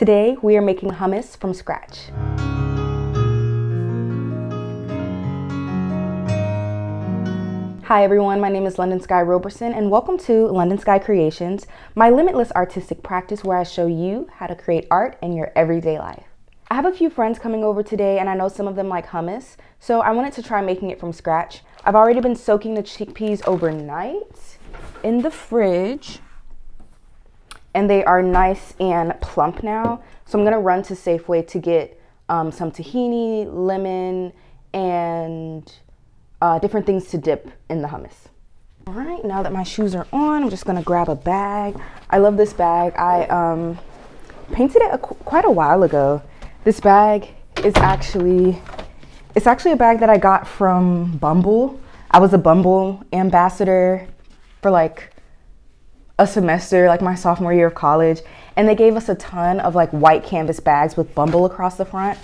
Today we are making hummus from scratch. Hi everyone, my name is London Sky Roberson and welcome to London Sky Creations, my limitless artistic practice where I show you how to create art in your everyday life. I have a few friends coming over today and I know some of them like hummus, so I wanted to try making it from scratch. I've already been soaking the chickpeas overnight in the fridge and they are nice and plump now. So I'm gonna run to Safeway to get some tahini, lemon, and different things to dip in the hummus. All right, now that my shoes are on, I'm just gonna grab a bag. I love this bag. I painted it quite a while ago. This bag is actually a bag that I got from Bumble. I was a Bumble ambassador for like a semester, like my sophomore year of college, and they gave us a ton of like white canvas bags with Bumble across the front,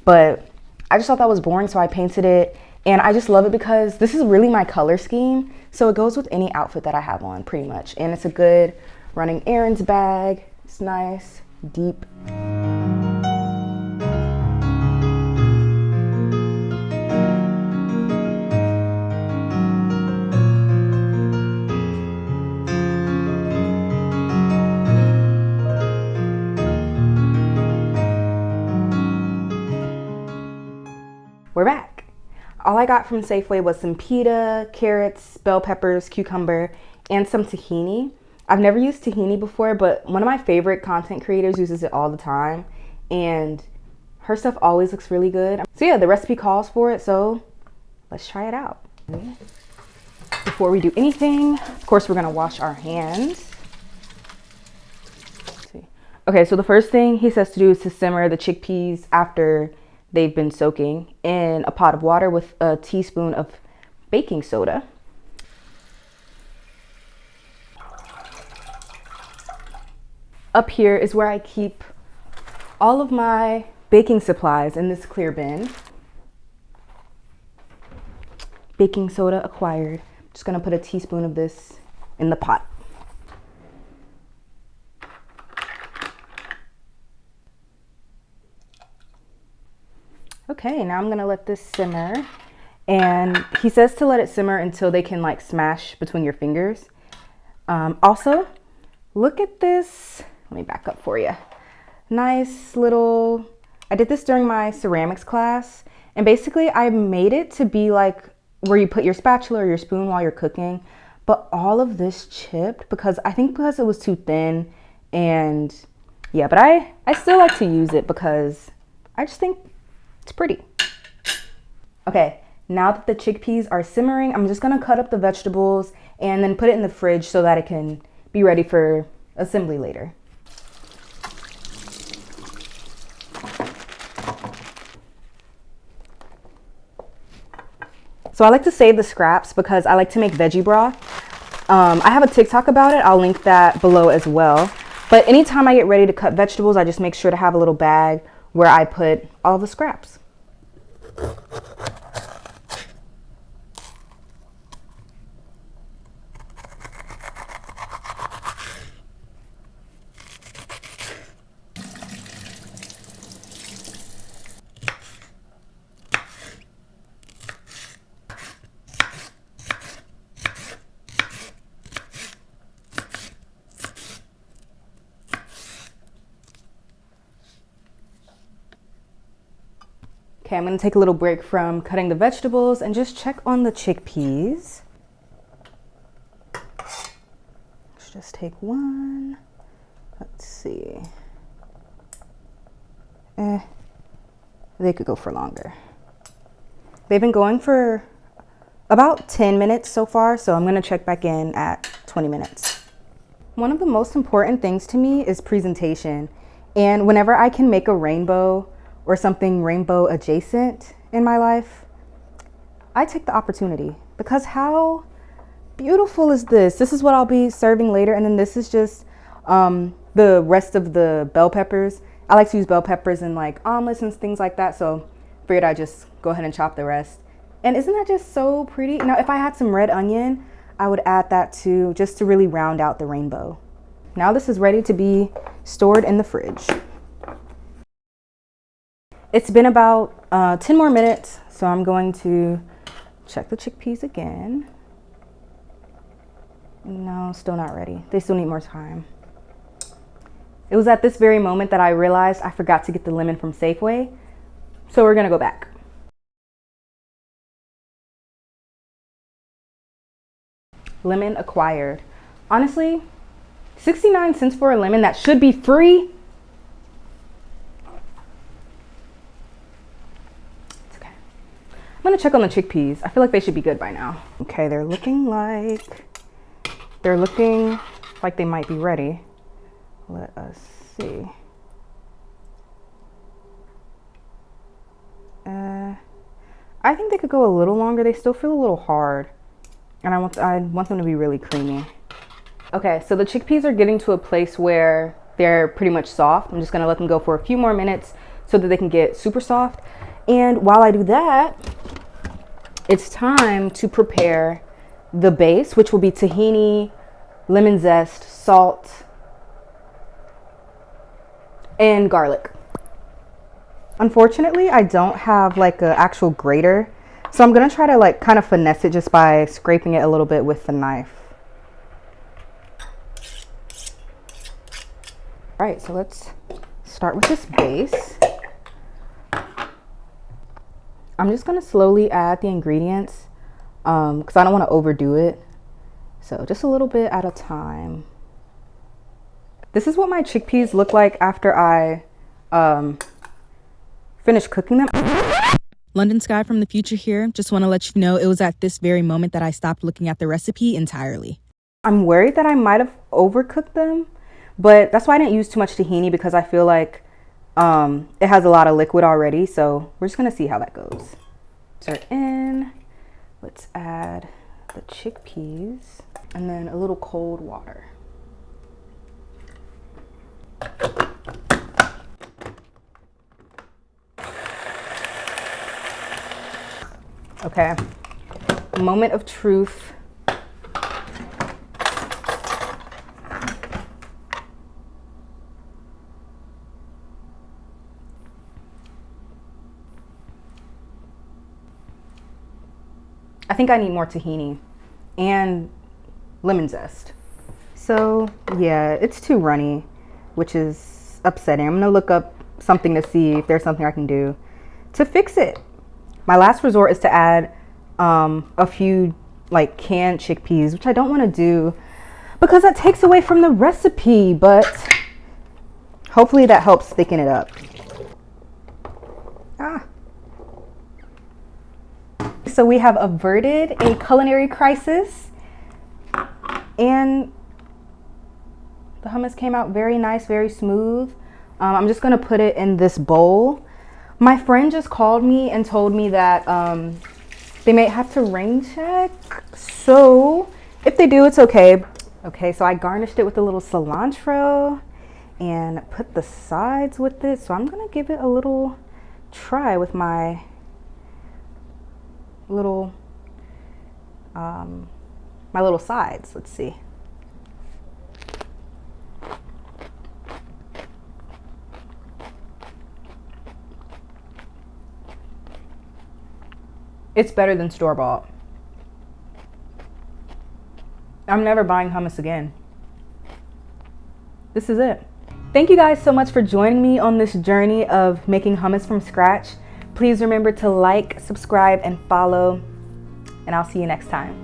but I just thought that was boring, so I painted it. And I just love it because this is really my color scheme. So it goes with any outfit that I have on pretty much. And it's a good running errands bag. It's nice, deep. We're back. All I got from Safeway was some pita, carrots, bell peppers, cucumber, and some tahini. I've never used tahini before, but one of my favorite content creators uses it all the time, and her stuff always looks really good. So yeah, the recipe calls for it, so let's try it out. Before we do anything, of course, we're gonna wash our hands. Let's see. Okay, so the first thing he says to do is to simmer the chickpeas after they've been soaking in a pot of water with a teaspoon of baking soda. Up here is where I keep all of my baking supplies in this clear bin. Baking soda acquired. I'm just gonna put a teaspoon of this in the pot. Okay, now I'm gonna let this simmer. And he says to let it simmer until they can like smash between your fingers. Also, look at this. Let me back up for you. Nice little, I did this during my ceramics class. And basically I made it to be like where you put your spatula or your spoon while you're cooking. But all of this chipped because it was too thin. And yeah, but I still like to use it because I just think it's pretty. Okay, now that the chickpeas are simmering, I'm just gonna cut up the vegetables and then put it in the fridge so that it can be ready for assembly later. So I like to save the scraps because I like to make veggie broth. I have a TikTok about it. I'll link that below as well. But anytime I get ready to cut vegetables, I just make sure to have a little bag where I put all the scraps. Okay, I'm gonna take a little break from cutting the vegetables and just check on the chickpeas. Let's just take one. Let's see. They could go for longer. They've been going for about 10 minutes so far, so I'm gonna check back in at 20 minutes. One of the most important things to me is presentation. And whenever I can make a rainbow or something rainbow adjacent in my life, I take the opportunity because how beautiful is this? This is what I'll be serving later. And then this is just the rest of the bell peppers. I like to use bell peppers in like omelets and things like that. So figured I'd just go ahead and chop the rest. And isn't that just so pretty? Now, if I had some red onion, I would add that too, just to really round out the rainbow. Now this is ready to be stored in the fridge. It's been about 10 more minutes, so I'm going to check the chickpeas again. No, still not ready. They still need more time. It was at this very moment that I realized I forgot to get the lemon from Safeway, so we're gonna go back. Lemon acquired. Honestly, 69 cents for a lemon that should be free. It's okay. I'm gonna check on the chickpeas. I feel like they should be good by now. Okay, they're looking like they might be ready. Let us see. I think they could go a little longer. They still feel a little hard, and I want them to be really creamy. Okay, so the chickpeas are getting to a place where they're pretty much soft. I'm just gonna let them go for a few more minutes so that they can get super soft. And while I do that, it's time to prepare the base, which will be tahini, lemon zest, salt, and garlic. Unfortunately, I don't have like an actual grater, so I'm gonna try to like kind of finesse it just by scraping it a little bit with the knife. All right, so let's start with this base. I'm just gonna slowly add the ingredients because I don't want to overdo it. So just a little bit at a time. This is what my chickpeas look like after I finish cooking them. London Sky from the future here. Just want to let you know it was at this very moment that I stopped looking at the recipe entirely. I'm worried that I might have overcooked them, but that's why I didn't use too much tahini, because I feel like it has a lot of liquid already. So we're just gonna see how that goes. Start in. Let's add the chickpeas and then a little cold water. Okay, moment of truth. I think I need more tahini and lemon zest. So yeah, it's too runny, which is upsetting. I'm gonna look up something to see if there's something I can do to fix it. My last resort is to add a few like canned chickpeas, which I don't want to do because that takes away from the recipe, but hopefully that helps thicken it up. So we have averted a culinary crisis, and the hummus came out very nice, very smooth. I'm just gonna put it in this bowl. My friend just called me and told me that they may have to rain check. So if they do, it's okay. Okay, so I garnished it with a little cilantro and put the sides with it. So I'm gonna give it a little try with my little sides. Let's see. It's better than store-bought. I'm never buying hummus again. This is it. Thank you guys so much for joining me on this journey of making hummus from scratch. Please remember to like, subscribe, and follow, and I'll see you next time.